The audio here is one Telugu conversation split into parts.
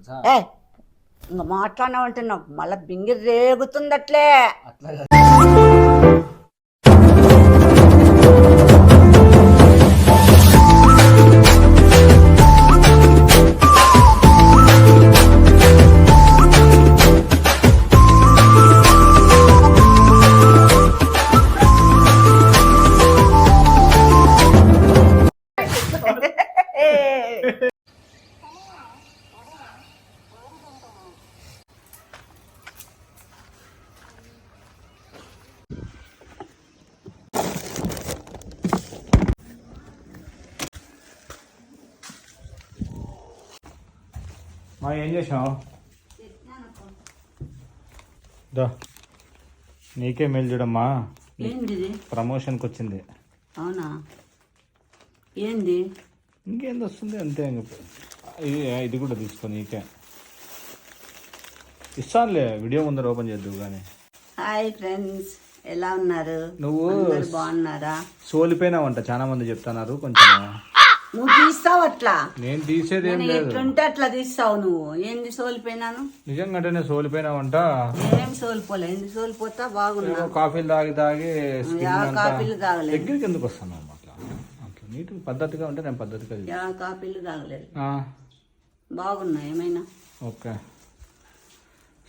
తెలుసా? ఇంకా మాట్లాడినావంటే నాకు మళ్ళీ బింగి రేగుతుంది అట్లే. అట్లా ఏం చేసావు? నీకే మేలు చూడమ్మా. ఏంది ప్రమోషన్కి వచ్చింది. అవునా? ఏంది ఇంకేంది వస్తుంది అంతే. ఇది కూడా తీసుకో, నీకే ఇస్తానులే. వీడియో ముందర ఓపెన్ చేద్దావు కానీ. హాయ్ ఫ్రెండ్స్, ఎలా ఉన్నారు? నువ్వు బాగున్నారా? సోలిపోయినావంట, చాలా మంది చెప్తున్నారు. కొంచెం నువ్వు తీస్తావు అట్లా. నేను తీసేది ఏం లేదు. ఎట్లుంటే అట్లా తీస్తావు నువ్వు. ఏంది సోలిపోయినాను? నిజంగానే సోలిపోయినావంట. ఏం సోలిపోలే. ఎందుకు సోలిపోతా? బాగున్నా. కాఫీలు తాగి కాఫీలు తాగలేదు. దగ్గరికి ఎందుకు వస్తున్నావు అట్లా? అట్లా నీట్ పద్ధతిగా ఉంటే నేను పద్ధతిగా కాఫీలు తాగలేదు. బాగున్నా. ఏమైనా ఓకే.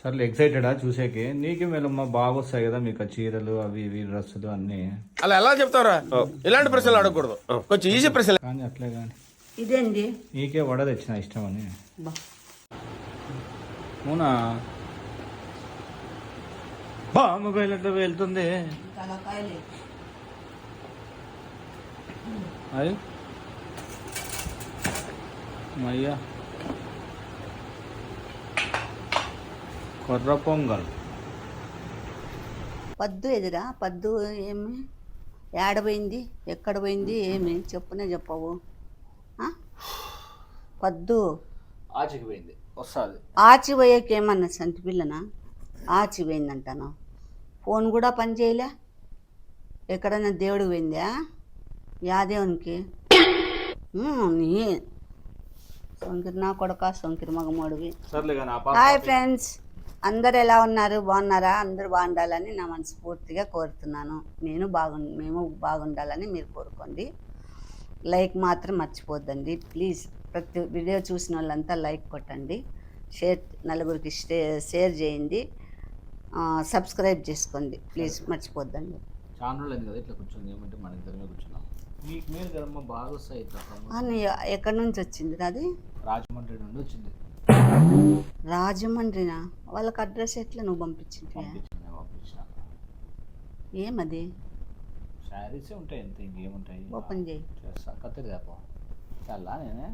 సర్లే, ఎక్సైటెడా చూసేకి? నీకు మేలమ్మా బాగా వస్తాయి కదా మీకు చీరలు అవి ఇవి డ్రెస్సులు అన్నీ. అలా ఎలా చెప్తారా? ఇలాంటి ప్రశ్నలు అడగకూడదు, కొంచెం ఈజీ ప్రశ్నలు. కానీ అట్లే కానీ ఇదేంటి? నీకే వడ తెచ్చిన ఇష్టం అని. అవునా? మొబైల్ ఎట్లా వెళ్తుంది అది అయ్యా. కొర్ర పొంగల్ పద్దు ఎదురా. పద్దు ఏమి ఏడపోయింది? ఎక్కడ పోయింది? ఏమి చెప్పునే చెప్పవు. పద్దు ఆచిపోయింది, వస్తుంది. ఆచిపోయేకేమన్నా సంటి పిల్లనా? ఆచిపోయిందంటాను. ఫోన్ కూడా పని చేయలే. ఎక్కడన్నా దేవుడికి పోయిందా? యా దేవునికి? నీ సొంకిరి నా కొడక, సొంకిరి మగమోడివి. హాయ్ ఫ్రెండ్స్, అందరు ఎలా ఉన్నారు? బాగున్నారా? అందరూ బాగుండాలని నా మనస్ఫూర్తిగా కోరుతున్నాను. మేము బాగుండాలని మీరు కోరుకోండి. లైక్ మాత్రం మర్చిపోద్దండి ప్లీజ్. ప్రతి వీడియో చూసిన వాళ్ళంతా లైక్ కొట్టండి, నలుగురికి షేర్ చేయండి, సబ్స్క్రైబ్ చేసుకోండి ప్లీజ్, మర్చిపోద్దండి. చాలా రోజులు అయింది కదా ఇట్లా కూర్చొని. ఏమంటే మన ఇద్దరమే కూర్చున్నాం. మీకు మీరు కదమ్మా బాగా వస్తాయి ఇట్లా. ఎక్కడి నుంచి వచ్చింది అది? రాజమండ్రి నుండి వచ్చింది. రాజమండ్రినా? వాళ్ళకి అడ్రస్ ఎట్లా నువ్వు పంపించింది? ఏమది? శారీసే ఉంటాయి అంతే, ఇంకేముంటాయి. ఓపెన్ చేయి. చేస్తా. కత్తిరి తేపో. చాలా నేనే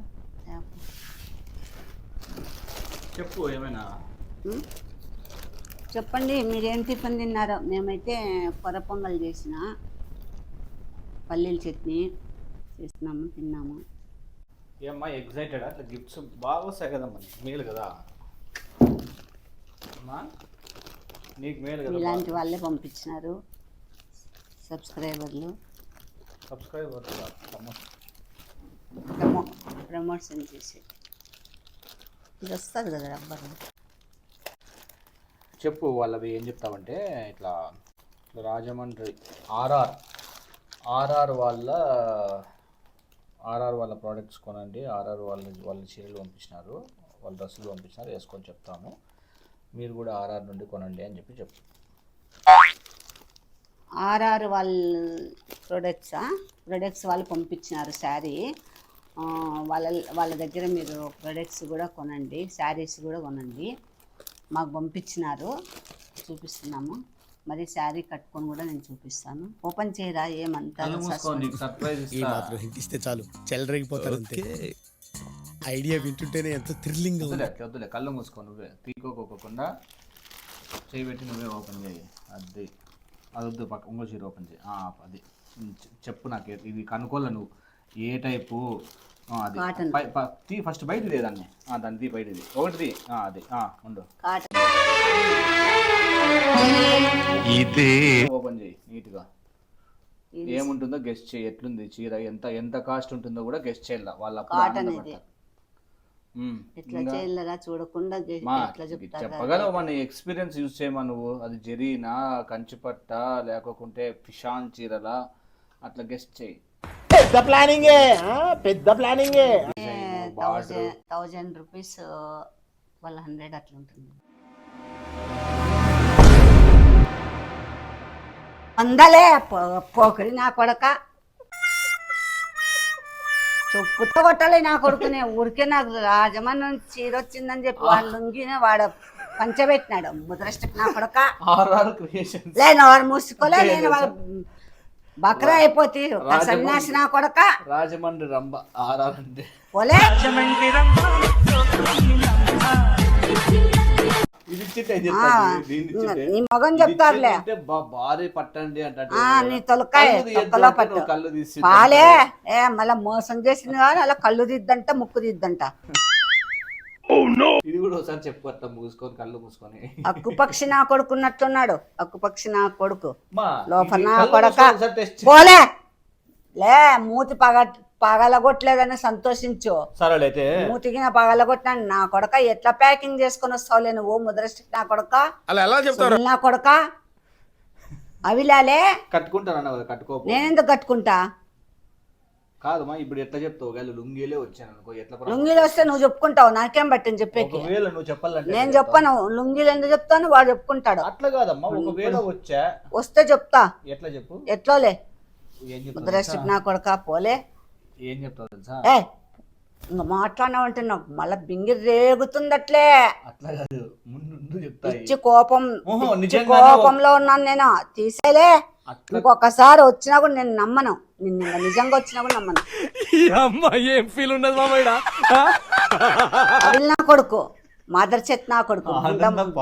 చెప్పు ఏమైనా. చెప్పండి, మీరేం టిఫిన్ తిన్నారో? మేమైతే కొర్ర పొంగల్ చేసిన, పల్లీల చట్నీ చేసినాము, తిన్నాము. ఏమ్మా ఎగ్జైటెడ్? అట్లా గిఫ్ట్స్ బాగా వస్తాయి కదమ్మా, మేలు కదా అమ్మా, నీకు మేలు కదా. ఇలాంటి వాళ్ళే పంపించినారు సబ్స్క్రైబర్లు. ప్రమోషన్ చేసి ఇది వస్తుంది కదా రబ్బర్. చెప్పు వాళ్ళవి ఏం చెప్తావంటే ఇట్లా రాజమండ్రి ఆర్ఆర్ వాళ్ళ ప్రోడక్ట్స్ కొనండి. ఆర్ఆర్ వాళ్ళ చీరలు పంపించినారు, వాళ్ళ డ్రెస్సులు పంపించినారు, వేసుకొని చెప్తాము. మీరు కూడా ఆర్ఆర్ నుండి కొనండి అని చెప్పు. ఆర్ఆర్ వాళ్ళ ప్రొడక్ట్స్ వాళ్ళు పంపించినారు శారీ. వాళ్ళ దగ్గర మీరు ప్రొడక్ట్స్ కూడా కొనండి, శారీస్ కూడా కొనండి. మాకు పంపించినారు, చూపిస్తున్నాము. మరి శారీ కట్టుకొని కూడా నేను చూపిస్తాను. ఓపెన్ చేయరా? ఏమంతా ఇస్తే చాలు చెలరేగిపోతారు. ఐడియా వింటుంటేనే ఎంతో థ్రిల్లింగ్. వద్దులే, కళ్ళు మూసుకో. నువ్వే తీకోకోకుండా చేయబెట్టి నువ్వే ఓపెన్ చేయి. అది వద్దు, పక్క ఇంకో చీర ఓపెన్ చేయి. అది చెప్పు నాకు. ఇది కనుక్కోలే నువ్వు ఏ టైపు. అది ఫస్ట్ బయట దాన్ని దాన్ని బయటది ఒకటిది. అది ఉండు, ఇదే ఓపెన్ చేయి నీట్గా. ఏముంటుందో గెస్ట్ చేయి. ఎట్లుంది చీర? ఎంత కాస్ట్ ఉంటుందో కూడా గెస్ట్ చేయాలి. వాళ్ళ ఎట్లా చేయాలరా చూడకుండా ఎట్లా చెప్తారు చెప్పగలవు మన ఎక్స్పీరియన్స్ యూజ్ చేయమా నువ్వు. అది జరీనా, కంచిపట్ట, లేకుంటే ఫిషాన్ చీరలా, అట్లా గెస్ట్ చేయి. పెద్ద ప్లానింగే 1000 రూపీస్ 1200 అట్లా ఉంటుంది. అందలే పోకరి నా కొడక, చెప్పుతో కొట్టాలి నా కొడుకునే. ఊరికే నాకు రాజమన్ చీర వచ్చిందని చెప్పి వాడు లొంగిన వాడు పంచబెట్టినాడు ముద్రష్టకు నా కొడక. లేను వాడు మూసుకోలే, నేను వాడు బక్రా అయిపోతే సన్యాసి నా కొడక. రాజమండ్రి రంభ ఆర్ఆర్ అంటే పోలే నీ మగం చెప్తారులే, భారీ పట్టండి అంటే నీ తొలకాయ తొక్కలో పట్టు పాలే. మళ్ళా మోసం చేసింది కానీ అలా కళ్ళు దిద్దంట ముక్కు దిద్దంట. ఇది కూడా ఒకసారి చెప్పు, అట్లా మూసుకొని కళ్ళు మూసుకొని. అక్కుపక్షి నా కొడుకున్నట్టున్నాడు, అక్కుపక్షి నా కొడుకు లోపల నా కొడక. పోలే లే మూతి పగలగొట్టలేదని సంతోషించు. సరేలైతే మూతికి పగలగొట్టినాను నా కొడక. ఎట్లా ప్యాకింగ్ చేసుకొని వస్తావులే నువ్వు ముద్రష్టి నా కొడక, నా కొడక. అవిలాలే కట్టుకుంటానన్నా కదా, కట్టుకో. నేనెందుకు కట్టుకుంటా? కాదమ్మా ఇప్పుడు ఎట్లా చెప్తావు? లుంగీలే వచ్చాను అనుకో, ఎట్లా లుంగీలు వస్తే నువ్వు చెప్పుకుంటావు, నాకేం పట్టింది చెప్పేకి. నువ్వు చెప్పాలంటే నేను చెప్పను. లుంగీలు ఎందుకు చెప్తాను, వాడు చెప్పుకుంటాడు. అట్లా కాదమ్మా, ఒకవేళ వస్తే చెప్తా. ఎట్లా చెప్పు? ఎట్లోలే ముద్రష్టి నా కొడక. పోలే ఏం చెప్తావు తెలుసా? ఇంకా మాట్లాడినావంటే నాకు మళ్ళా బింగి రేగుతుంది. అట్లే అట్లా కాదు, ముందు చెప్తా. పిచ్చి కోపంలో ఉన్నాను నేను. తీసేలే, ఇంకొకసారి వచ్చినా కూడా నేను నమ్మను. నిన్న నిజంగా వచ్చినా కూడా నమ్మను. ఏం ఫీల్ ఉన్నది మామయ్య? అవి నా కొడుకు, మదర్ చెత్ నా కొడుకు,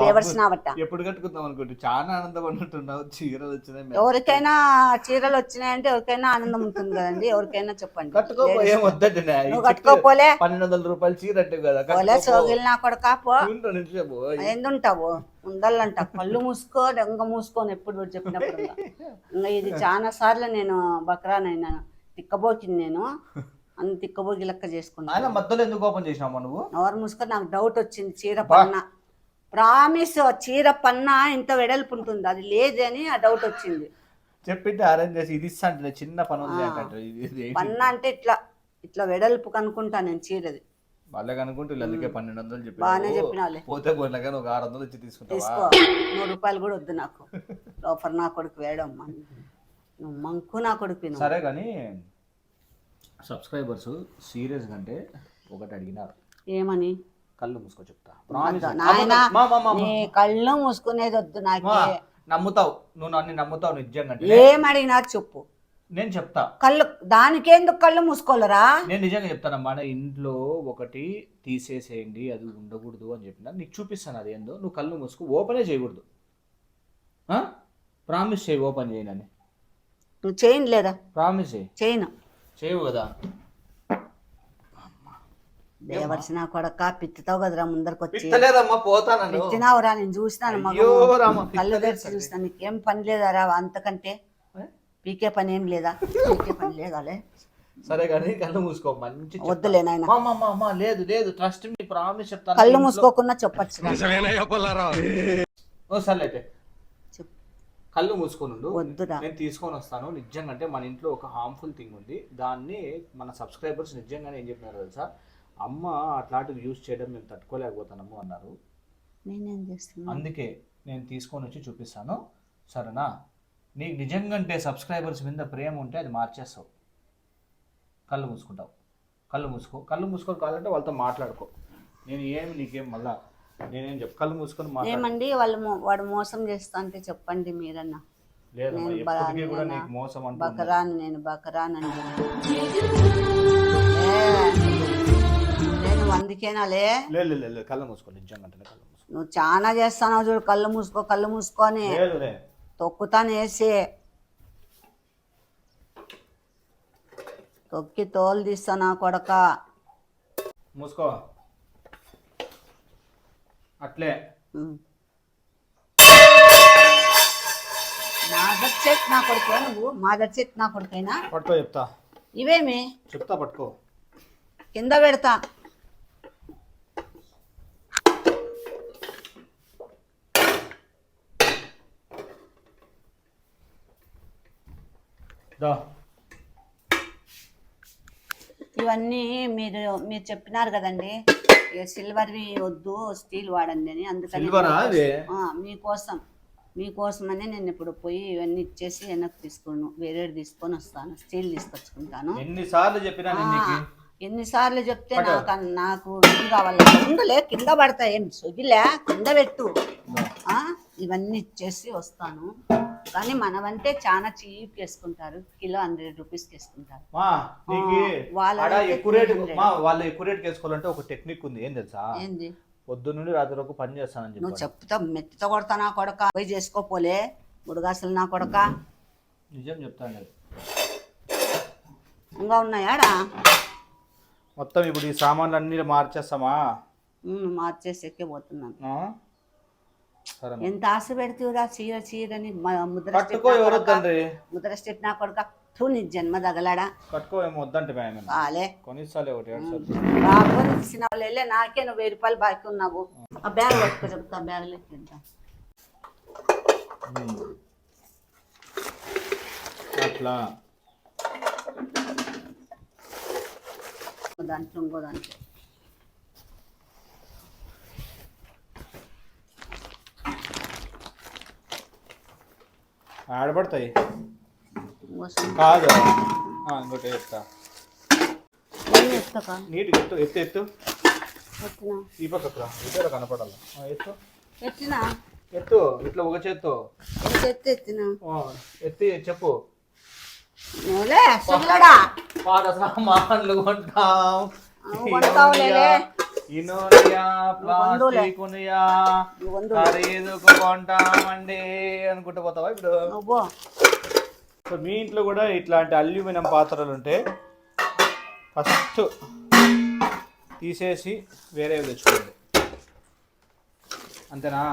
దేవర్సినావట. ఎప్పుడు కట్టుకుందాం అనుకుంటే చాలా ఆనందం అనుకుంటున్నావు. చీరలు వచ్చినాయి, ఎవరికైనా చీరలు వచ్చినాయంటే ఎవరికైనా ఆనందం ఉంటుంది కదండి. ఎవరికైనా చెప్పండి. నువ్వు కట్టుకోపోలే 1200 రూపాయలు చీర అంటే కదా. పోలే సోగిల్ నా కొడుకా. పో ఎందుంటావు? ఉండాలంట. కళ్ళు మూసుకో, దొంగ మూసుకోని ఎప్పుడు చెప్పినప్పుడు. ఇంకా ఇది చాలా సార్లు నేను బక్రానైనాను, తిక్కబోకింది నేను. అంత తిక్కబోగి లెక్క చేసుకున్నా. మధ్యలో ఎందుకు ఓపెన్ చేసినావు నువ్వు? నోరు మూసుకొని నాకు డౌట్ వచ్చింది. చీర పన్నా ప్రామిస్, చీర పన్నా ఇంత వెడల్పు ఉంటుంది, అది లేదని ఆ డౌట్ వచ్చింది. చెప్పింటే అరేంజ్ చేసి ఇది ఇస్తా చిన్న పని ఉంది పన్నా అంటే ఇట్లా ఇట్లా వెడల్పు కనుకుంటా నేను చీరది. వాళ్ళకి అనుకుంటే అందుకే 1200 చెప్పి బాగానే చెప్పినాలే. పోతే పోయినా కానీ ఒక 600 ఇచ్చి తీసుకుంటా. తీసుకో, 100 రూపాయలు కూడా వద్దు నాకు. లోపల నా కొడుకు వేయడం నువ్వు మంకు నా కొడుకు. సరే కానీ సబ్స్క్రైబర్స్ సీరియస్ అంటే ఒకటి అడిగినారు. ఏమని? కళ్ళు మూసుకో చెప్తా. నీ కళ్ళు మూసుకునేది వద్దు నాకే. నమ్ముతావు నువ్వు, నన్ను నమ్ముతావు నిజంగా. ఏం అడిగినారు చెప్పు, నేను చెప్తా. కళ్ళు దానికేందుకు కళ్ళు మూసుకోలేరా? నేను నిజంగా చెప్తానమ్మా. ఇంట్లో ఒకటి తీసేసేయండి, అది ఉండకూడదు అని చెప్పిన నీకు చూపిస్తాను. అది ఏందో నువ్వు కళ్ళు మూసుకో, ఓపెనే చేయకూడదు. ప్రామిస్ చేయి, ఓపెన్ చేయనని. నువ్వు చేయను లేదా? ప్రామిస్ చేయను. చేయవు కదా. దేవర్సిన కొడక, పిత్తుతావు కదరా ముందరికి వచ్చి. పోతానవురా, నేను చూసినాను. కళ్ళు తెరిచి చూసినా. నీకేం పని లేదారా అంతకంటే? పీకే పని ఏం లేదా? పీకే పని లేదాలే. సరే కానీ కళ్ళు మూసుకో. మంచి వద్దులే నాయన. లేదు లేదు, ట్రస్ట్ మీ, ప్రామిస్ చెప్తాను. కళ్ళు మూసుకోకుండా చెప్పచ్చు. సరే అయితే కళ్ళు మూసుకొని ఉండు, నేను తీసుకొని వస్తాను. నిజంగా అంటే మన ఇంట్లో ఒక హార్మ్ఫుల్ థింగ్ ఉంది. దాన్ని మన సబ్స్క్రైబర్స్ నిజంగానే ఏం చెప్పినారు తెలుసా? అమ్మ అట్లాంటివి యూజ్ చేయడం మేము తట్టుకోలేకపోతున్నాము అన్నారు. నేనేం చేస్తాను? అందుకే నేను తీసుకొని వచ్చి చూపిస్తాను. సరేనా? నీకు నిజంగా అంటే సబ్స్క్రైబర్స్ మీద ప్రేమ ఉంటే అది మార్చేస్తావు. కళ్ళు మూసుకుంటావు. కళ్ళు మూసుకొని కావాలంటే వాళ్ళతో మాట్లాడుకో. నేను ఏమి నీకేం మళ్ళా నేనేం చెప్పు. కళ్ళు మూసుకొని ఏమండి వాడు మోసం చేస్తా అంటే చెప్పండి మీరన్నా. బకరాను, నేను బకరానండి. నేను అందుకేనాలే. కళ్ళు మూసుకో. నిజంగా కళ్ళు మూసుకో. నువ్వు చాలా చేస్తావు చూడు. కళ్ళు మూసుకొని తొక్కుతాను వేసి తొక్కి తోలు తీస్తా నా కొడక. మూసుకో అట్లే. మాదర్చేత్ నా కొడుకు నువ్వు. మాదర్చేత్ నా కొడుకైనా పట్టుకో చెప్తా. ఇవేమి చెప్తా, పట్టుకో. కింద పెడతా. దా ఇవన్నీ మీరు చెప్పినారు కదండి, ఇక సిల్వర్వి వద్దు స్టీల్ వాడండి అని. అందుకని సిల్వరా అది? మీకోసమని నేను ఇప్పుడు పోయి ఇవన్నీ ఇచ్చేసి వెనక్కి వేరే తీసుకొని వస్తాను. స్టీల్ తీసుకొచ్చుకుంటాను. ఎన్నిసార్లు చెప్పినా నేను నీకు? ఎన్నిసార్లు చెప్తే నాకు ఇది కావాలి. ఉండలే, కింద పడతాయి, ఏం సొగిలే, కింద పెట్టు. ఇవన్నీ ఇచ్చేసి వస్తాను. కానీ మనవంటే చాలా చీప్ వేసుకుంటారు, కిలో 100 రూపీస్కి వేసుకుంటారు. వాళ్ళు ఎక్కువ రేట్ వేసుకోవాలంటే ఒక టెక్నిక్ ఉంది, ఏం తెలుసా? ఏంది? పొద్దు నుండి రాత్రి వరకు పని చేస్తానని చెప్పి నువ్వు చెప్తా మెత్త కొడతా నా కొడక, పోయి చేసుకోపోలే ముడుగాసులు నా కొడక. నిజం చెప్తాను. ఇంకా ఉన్నాయాడా? మొత్తం ఇప్పుడు ఈ సామాన్లు అన్ని మార్చేస్తామా? మార్చేసి ఎక్కిపోతున్నాను. ఎంత ఆశ పెడుతురా చీరని ముద్ర స్టెప్ నా కొడుక. నీ జన్మ తగలాడా? కట్టుకోమో వద్దంటే కొనిస్తాలే ఒకటి వాళ్ళే. నాకే నువ్వు 1000 రూపాయలు బాకీ ఉన్నావు. ఆ బ్యాగ్ పట్టుకో, చెప్తా బ్యాగ్ లెక్క అట్లా. దాంట్లో ఇంకో దాంట్లో ఆడపడతాయి కాదు. ఇంకోటి చెప్తా, నీట్గా ఎత్తు ఈ పక్క ఇద్దరు కనపడాలి. ఎత్తు ఇట్లా ఒక చేత్తో ఎత్తి చెప్పు. పాత సామాన్లు కొంటాం, ఇనోనియా ప్లాస్టిక్ ఖరీదుకు కొంటామండి అనుకుంటూ పోతావా ఇప్పుడు? సో మీ ఇంట్లో కూడా ఇట్లాంటి అల్యూమినియం పాత్రలు ఉంటే ఫస్ట్ తీసేసి వేరేవి తెచ్చుకోండి, అంతేనా?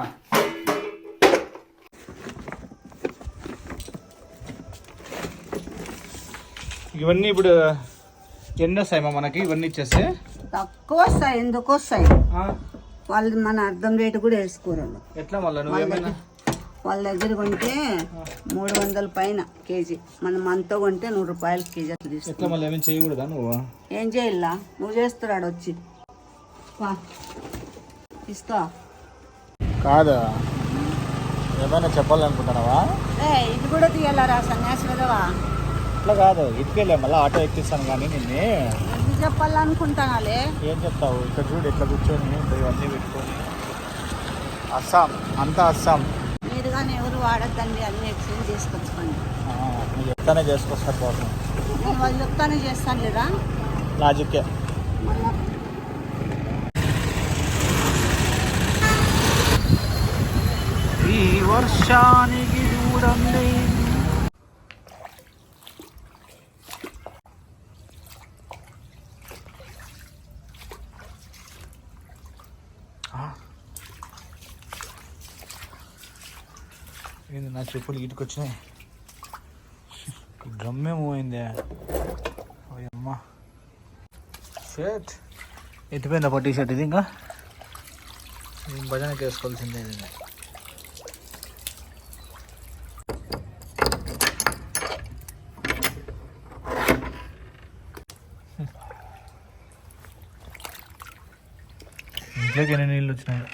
ఇవన్నీ ఇప్పుడు ఎన్ని వస్తాయమ్మా మనకి? ఇవన్నీ ఇచ్చేస్తే తక్కువ వస్తాయి. ఎందుకు వస్తాయి? వాళ్ళు మన అర్థం రేటు కూడా వేసుకోరు. ఎట్లా మళ్ళీ నువ్వేమైనా వాళ్ళ దగ్గర కొంటే 300 పైన కేజీ, మనం మనతో కొంటే 100 రూపాయలు కేజీ అట్లా తీసుకుంటాం. ఎట్లా మళ్ళీ ఏమైనా చేయకూడదా? నువ్వు ఏం చేయాలా? నువ్వు చేస్తున్నాడు వచ్చి ఇస్తా కాదా? ఏమైనా చెప్పాలనుకుంటున్నావా? ఇది కూడా తీయాలరా సన్యాసి కదవా? అట్లా కాదు, ఇటుకెళ్ళే మళ్ళీ ఆటో ఎక్కిస్తాను కానీ నిన్ను ఇది చెప్పాలనుకుంటానాలే. ఏం చెప్తావు? ఇక్కడ చూడు ఎట్లా కూర్చొని ఇవన్నీ పెట్టుకొని. అస్సాం అంతా అస్సాం. మీరు కానీ ఎవరు వాడద్దండి, అన్ని ఎక్స్చేంజ్ చేసుకొచ్చుకోండి. నువ్వు చెప్తానే చేసుకొస్తారు పోతాం. నేను వాళ్ళు చెప్తానే చేస్తాను లేదా? లాజిక్కే. ఈ వర్షానికి చూడండి. ఏంది నా చెప్పులు ఇటుకు వచ్చినాయి? గమ్మే పోయిందే. అమ్మా షర్ట్ ఎత్తిపోయిందా పట్టి షర్ట్? ఇది ఇంకా భజనకి వేసుకోవాల్సిందే. ఇది ఇంట్లోకి ఎన్ని నీళ్ళు వచ్చినాయి?